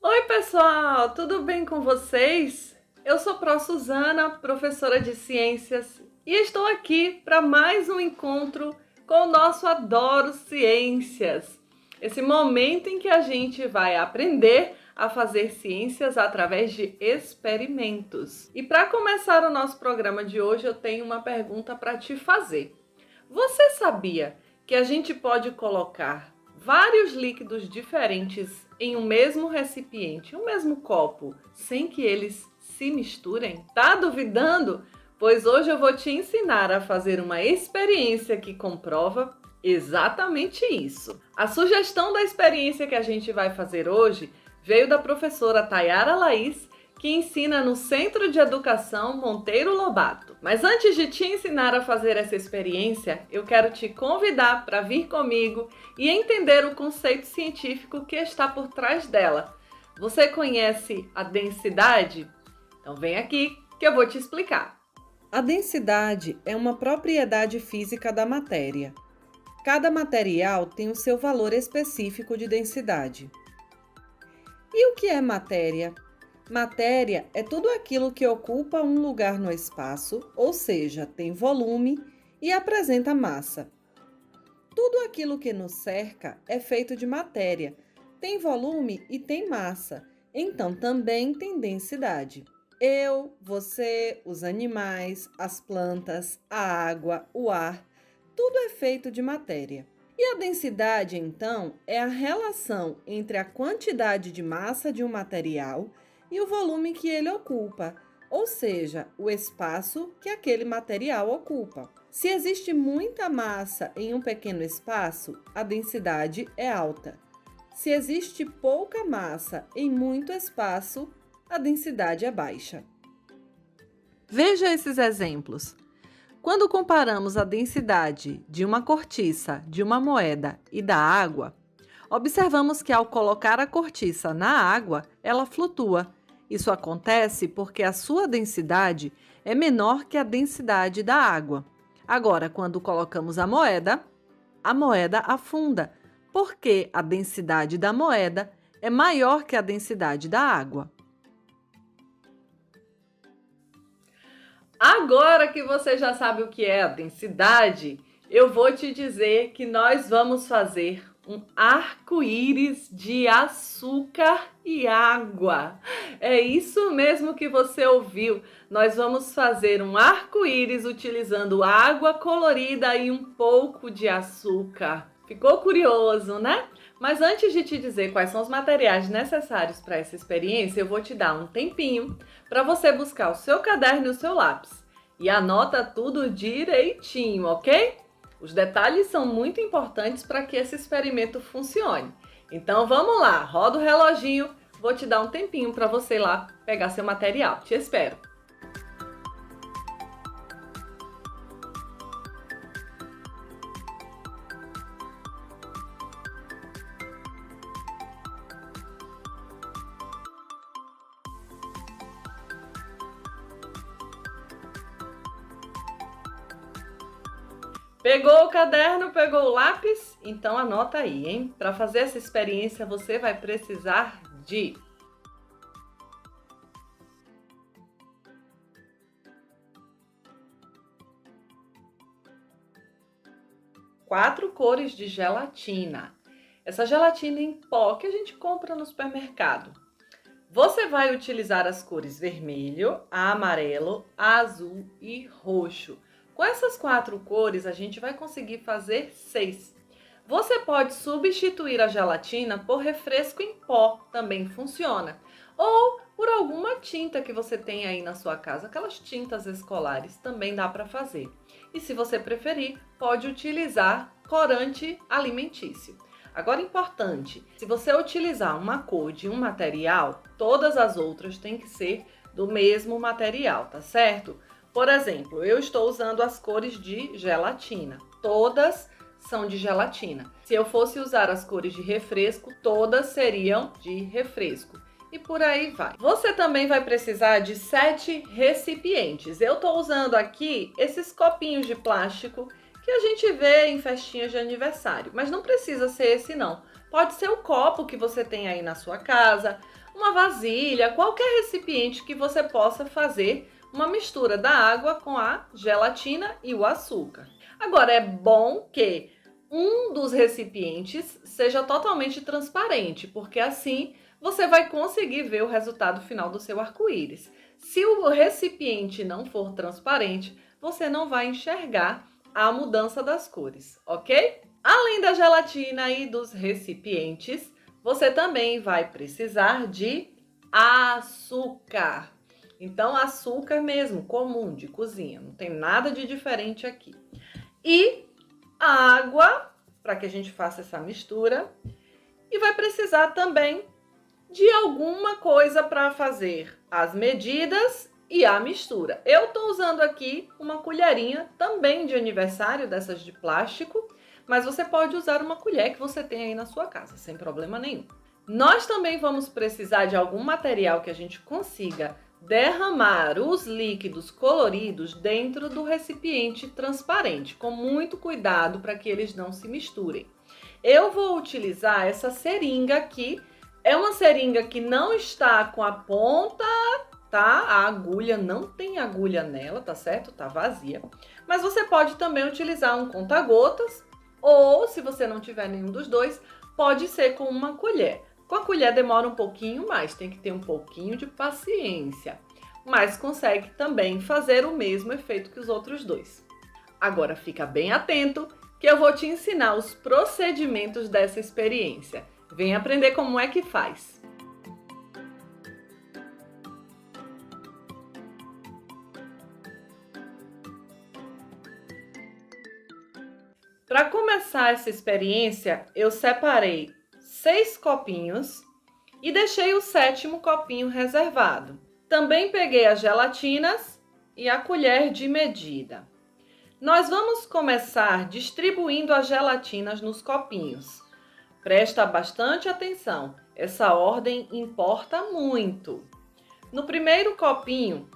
Oi, pessoal, tudo bem com vocês? Eu sou Pró Suzana, professora de ciências, e estou aqui para mais um encontro com o nosso Adoro Ciências. Esse momento em que a gente vai aprender a fazer ciências através de experimentos. E para começar o nosso programa de hoje, eu tenho uma pergunta para te fazer. Você sabia que a gente pode colocar vários líquidos diferentes em um mesmo recipiente, um mesmo copo, sem que eles se misturem? Tá duvidando? Pois hoje eu vou te ensinar a fazer uma experiência que comprova exatamente isso. A sugestão da experiência que a gente vai fazer hoje veio da professora Tayara Laís, que ensina no Centro de Educação Monteiro Lobato. Mas antes de te ensinar a fazer essa experiência, eu quero te convidar para vir comigo e entender o conceito científico que está por trás dela. Você conhece a densidade? Então vem aqui que eu vou te explicar. A densidade é uma propriedade física da matéria. Cada material tem o seu valor específico de densidade. E o que é matéria? Matéria é tudo aquilo que ocupa um lugar no espaço, ou seja, tem volume e apresenta massa. Tudo aquilo que nos cerca é feito de matéria, tem volume e tem massa, então também tem densidade. Eu, você, os animais, as plantas, a água, o ar, tudo é feito de matéria. E a densidade, então, é a relação entre a quantidade de massa de um material e o volume que ele ocupa, ou seja, o espaço que aquele material ocupa. Se existe muita massa em um pequeno espaço, a densidade é alta. Se existe pouca massa em muito espaço, a densidade é baixa. Veja esses exemplos. Quando comparamos a densidade de uma cortiça, de uma moeda e da água, observamos que ao colocar a cortiça na água, ela flutua. Isso acontece porque a sua densidade é menor que a densidade da água. Agora, quando colocamos a moeda afunda, porque a densidade da moeda é maior que a densidade da água. Agora que você já sabe o que é a densidade, eu vou te dizer que nós vamos fazer um arco-íris de açúcar e água. É isso mesmo que você ouviu. Nós vamos fazer um arco-íris utilizando água colorida e um pouco de açúcar. Ficou curioso, né? Mas antes de te dizer quais são os materiais necessários para essa experiência, eu vou te dar um tempinho para você buscar o seu caderno e o seu lápis. E anota tudo direitinho, ok? Os detalhes são muito importantes para que esse experimento funcione. Então vamos lá, roda o reloginho, vou te dar um tempinho para você ir lá pegar seu material. Te espero! Pegou o caderno, pegou o lápis? Então anota aí, hein? Para fazer essa experiência, você vai precisar de 4 cores de gelatina. Essa gelatina em pó que a gente compra no supermercado. Você vai utilizar as cores vermelho, amarelo, azul e roxo. Com essas 4 cores, a gente vai conseguir fazer 6. Você pode substituir a gelatina por refresco em pó, também funciona. Ou por alguma tinta que você tem aí na sua casa, aquelas tintas escolares, também dá para fazer. E se você preferir, pode utilizar corante alimentício. Agora, importante, se você utilizar uma cor de um material, todas as outras têm que ser do mesmo material, tá certo? Por exemplo, eu estou usando as cores de gelatina. Todas são de gelatina. Se eu fosse usar as cores de refresco, todas seriam de refresco. E por aí vai. Você também vai precisar de 7 recipientes. Eu estou usando aqui esses copinhos de plástico que a gente vê em festinhas de aniversário. Mas não precisa ser esse não. Pode ser o copo que você tem aí na sua casa, uma vasilha, qualquer recipiente que você possa fazer uma mistura da água com a gelatina e o açúcar. Agora, é bom que um dos recipientes seja totalmente transparente, porque assim você vai conseguir ver o resultado final do seu arco-íris. Se o recipiente não for transparente, você não vai enxergar a mudança das cores, ok? Além da gelatina e dos recipientes, você também vai precisar de açúcar. Então, açúcar mesmo, comum, de cozinha, não tem nada de diferente aqui. E água, para que a gente faça essa mistura. E vai precisar também de alguma coisa para fazer as medidas e a mistura. Eu estou usando aqui uma colherinha também de aniversário, dessas de plástico, mas você pode usar uma colher que você tem aí na sua casa, sem problema nenhum. Nós também vamos precisar de algum material que a gente consiga derramar os líquidos coloridos dentro do recipiente transparente, com muito cuidado para que eles não se misturem. Eu vou utilizar essa seringa aqui, é uma seringa que não está com a ponta, tá? A agulha não tem agulha nela, tá certo? Tá vazia. Mas você pode também utilizar um conta-gotas, ou se você não tiver nenhum dos dois, pode ser com uma colher. Com a colher demora um pouquinho mais, tem que ter um pouquinho de paciência, mas consegue também fazer o mesmo efeito que os outros dois. Agora fica bem atento que eu vou te ensinar os procedimentos dessa experiência. Vem aprender como é que faz. Para começar essa experiência, eu separei 6 copinhos e deixei o 7º copinho reservado. Também peguei as gelatinas e a colher de medida. Nós vamos começar distribuindo as gelatinas nos copinhos. Presta bastante atenção, essa ordem importa muito. No primeiro copinho,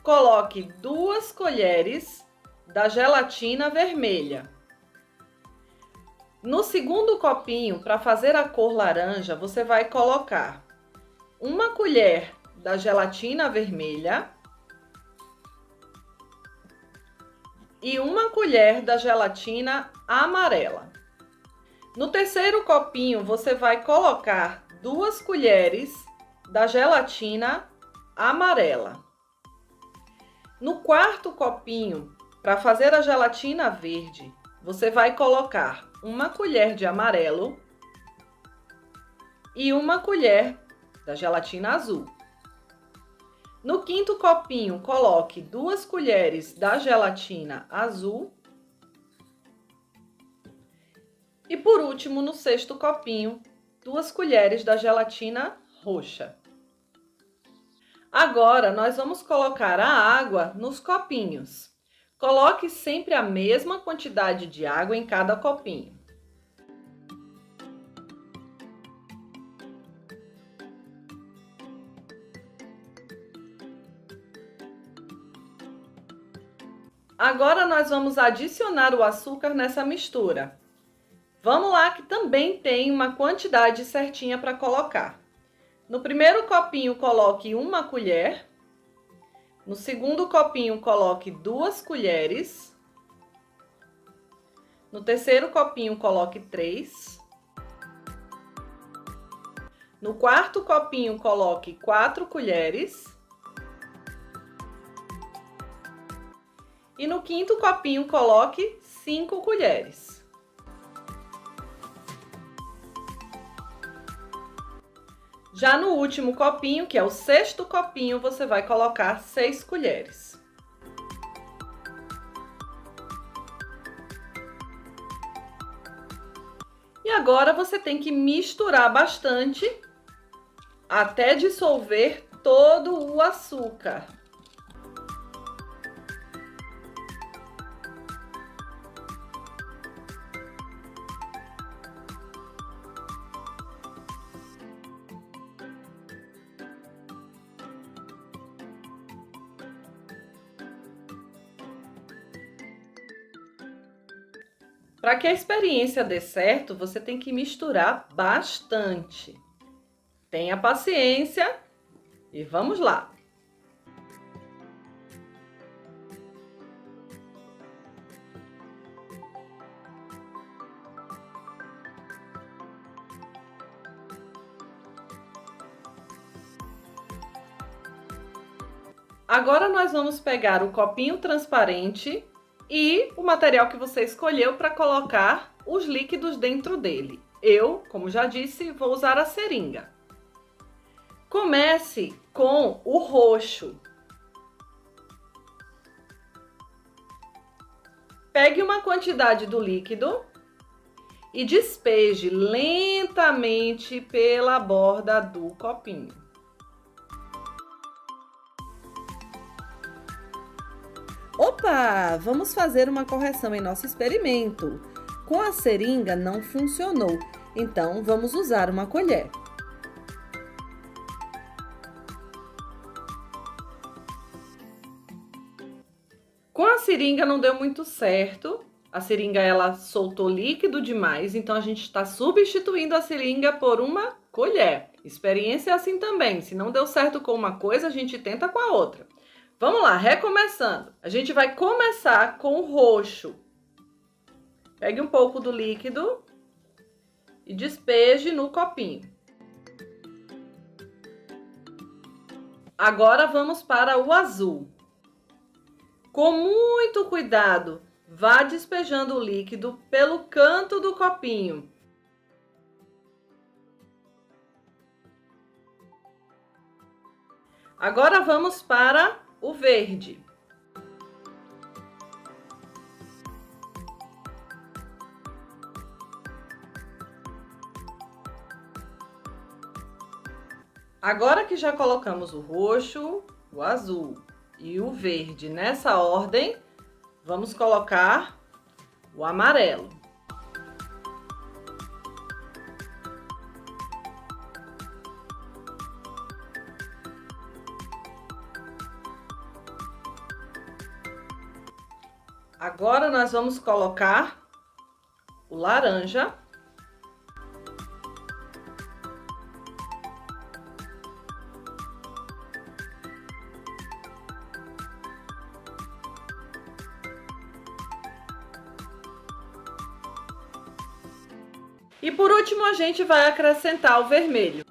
coloque 2 colheres da gelatina vermelha. No segundo copinho, para fazer a cor laranja, você vai colocar 1 colher da gelatina vermelha e 1 colher da gelatina amarela. No terceiro copinho, você vai colocar 2 colheres da gelatina amarela. No quarto copinho, para fazer a gelatina verde, você vai colocar 1 colher de amarelo e 1 colher da gelatina azul. No quinto copinho, coloque 2 colheres da gelatina azul. E por último, no sexto copinho, 2 colheres da gelatina roxa. Agora, nós vamos colocar a água nos copinhos. Coloque sempre a mesma quantidade de água em cada copinho. Agora nós vamos adicionar o açúcar nessa mistura. Vamos lá que também tem uma quantidade certinha para colocar. No primeiro copinho, coloque 1 colher. No segundo copinho, coloque 2 colheres. No terceiro copinho, coloque 3. No quarto copinho, coloque 4 colheres. E no quinto copinho, coloque 5 colheres. Já no último copinho, que é o sexto copinho, você vai colocar 6 colheres. E agora você tem que misturar bastante até dissolver todo o açúcar. Para que a experiência dê certo, você tem que misturar bastante. Tenha paciência e vamos lá! Agora nós vamos pegar o copinho transparente e o material que você escolheu para colocar os líquidos dentro dele. Eu, como já disse, vou usar a seringa. Comece com o roxo. Pegue uma quantidade do líquido e despeje lentamente pela borda do copinho. Opa! Vamos fazer uma correção em nosso experimento. Com a seringa não funcionou, então vamos usar uma colher. Com a seringa não deu muito certo. A seringa ela soltou líquido demais, então a gente está substituindo a seringa por uma colher. Experiência é assim também. Se não deu certo com uma coisa, a gente tenta com a outra. Vamos lá, recomeçando. A gente vai começar com o roxo. Pegue um pouco do líquido e despeje no copinho. Agora vamos para o azul. Com muito cuidado, vá despejando o líquido pelo canto do copinho. Agora vamos para o verde. Agora que já colocamos o roxo, o azul e o verde nessa ordem, vamos colocar o amarelo. Agora nós vamos colocar o laranja. E por último, a gente vai acrescentar o vermelho.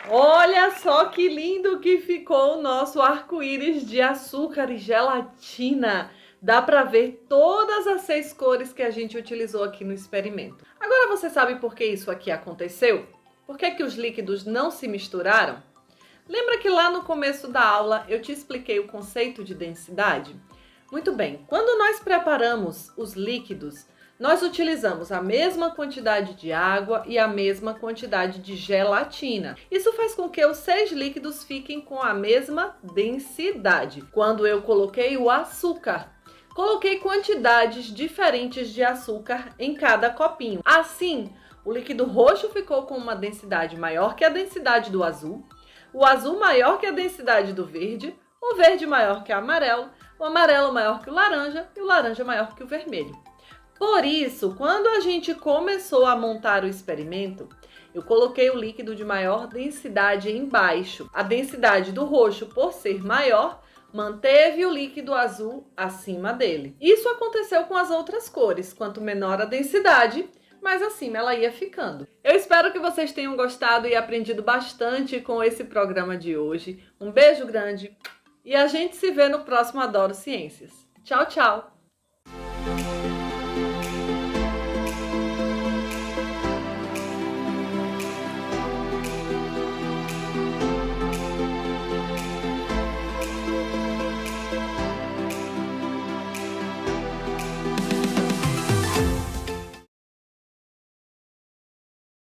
Olha só que lindo que ficou o nosso arco-íris de açúcar e gelatina. Dá para ver todas as 6 cores que a gente utilizou aqui no experimento. Agora você sabe por que isso aqui aconteceu? Por que os líquidos não se misturaram? Lembra que lá no começo da aula eu te expliquei o conceito de densidade? Muito bem, quando nós preparamos os líquidos, nós utilizamos a mesma quantidade de água e a mesma quantidade de gelatina. Isso faz com que os 6 líquidos fiquem com a mesma densidade. Quando eu coloquei o açúcar, coloquei quantidades diferentes de açúcar em cada copinho. Assim, o líquido roxo ficou com uma densidade maior que a densidade do azul, o azul maior que a densidade do verde, o verde maior que o amarelo maior que o laranja e o laranja maior que o vermelho. Por isso, quando a gente começou a montar o experimento, eu coloquei o líquido de maior densidade embaixo. A densidade do roxo, por ser maior, manteve o líquido azul acima dele. Isso aconteceu com as outras cores. Quanto menor a densidade, mais acima ela ia ficando. Eu espero que vocês tenham gostado e aprendido bastante com esse programa de hoje. Um beijo grande e a gente se vê no próximo Adoro Ciências. Tchau, tchau!